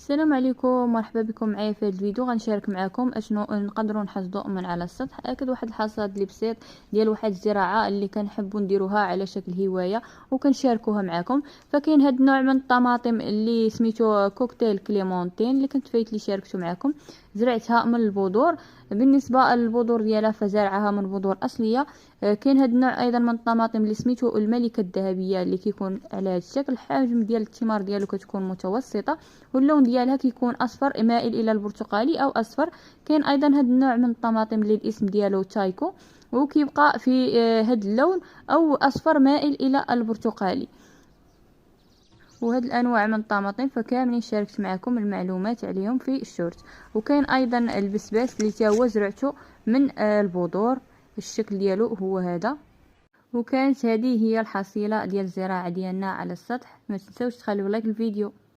السلام عليكم، مرحبا بكم معايا في هذا الفيديو. غنشارك معكم اشنو نقدروا نحصدوا من على السطح. اكد واحد الحصاد اللي بسيط ديال واحد الزراعه اللي كنحبوا نديروها على شكل هوايه وكنشاركوها معكم. فكاين هذا النوع من الطماطم اللي سميتو كوكتيل كليمونتين اللي كنت فايت اللي شاركته معكم. زرعتها من البذور. بالنسبه للبذور ديالها فزرعها من بذور اصليه. كاين هذا النوع ايضا من الطماطم اللي سميتو الملكه الذهبيه اللي كيكون على هذا الشكل. الحجم ديال الثمار ديالو كتكون متوسطه واللون ديالها كيكون اصفر مائل الى البرتقالي او اصفر. كاين ايضا هذا النوع من الطماطم اللي الاسم ديالو تايكو وكيبقى في هذا اللون او اصفر مائل الى البرتقالي. وهاد الانواع من الطماطم فكاملين شاركت معكم المعلومات عليهم في الشورت. وكاين ايضا البسباس اللي تا هو زرعته من البذور. الشكل ديالو هو هذا. وكانت هذه هي الحصيله ديال الزراعه ديالنا على السطح. ما تنسوش تخليو لايك الفيديو.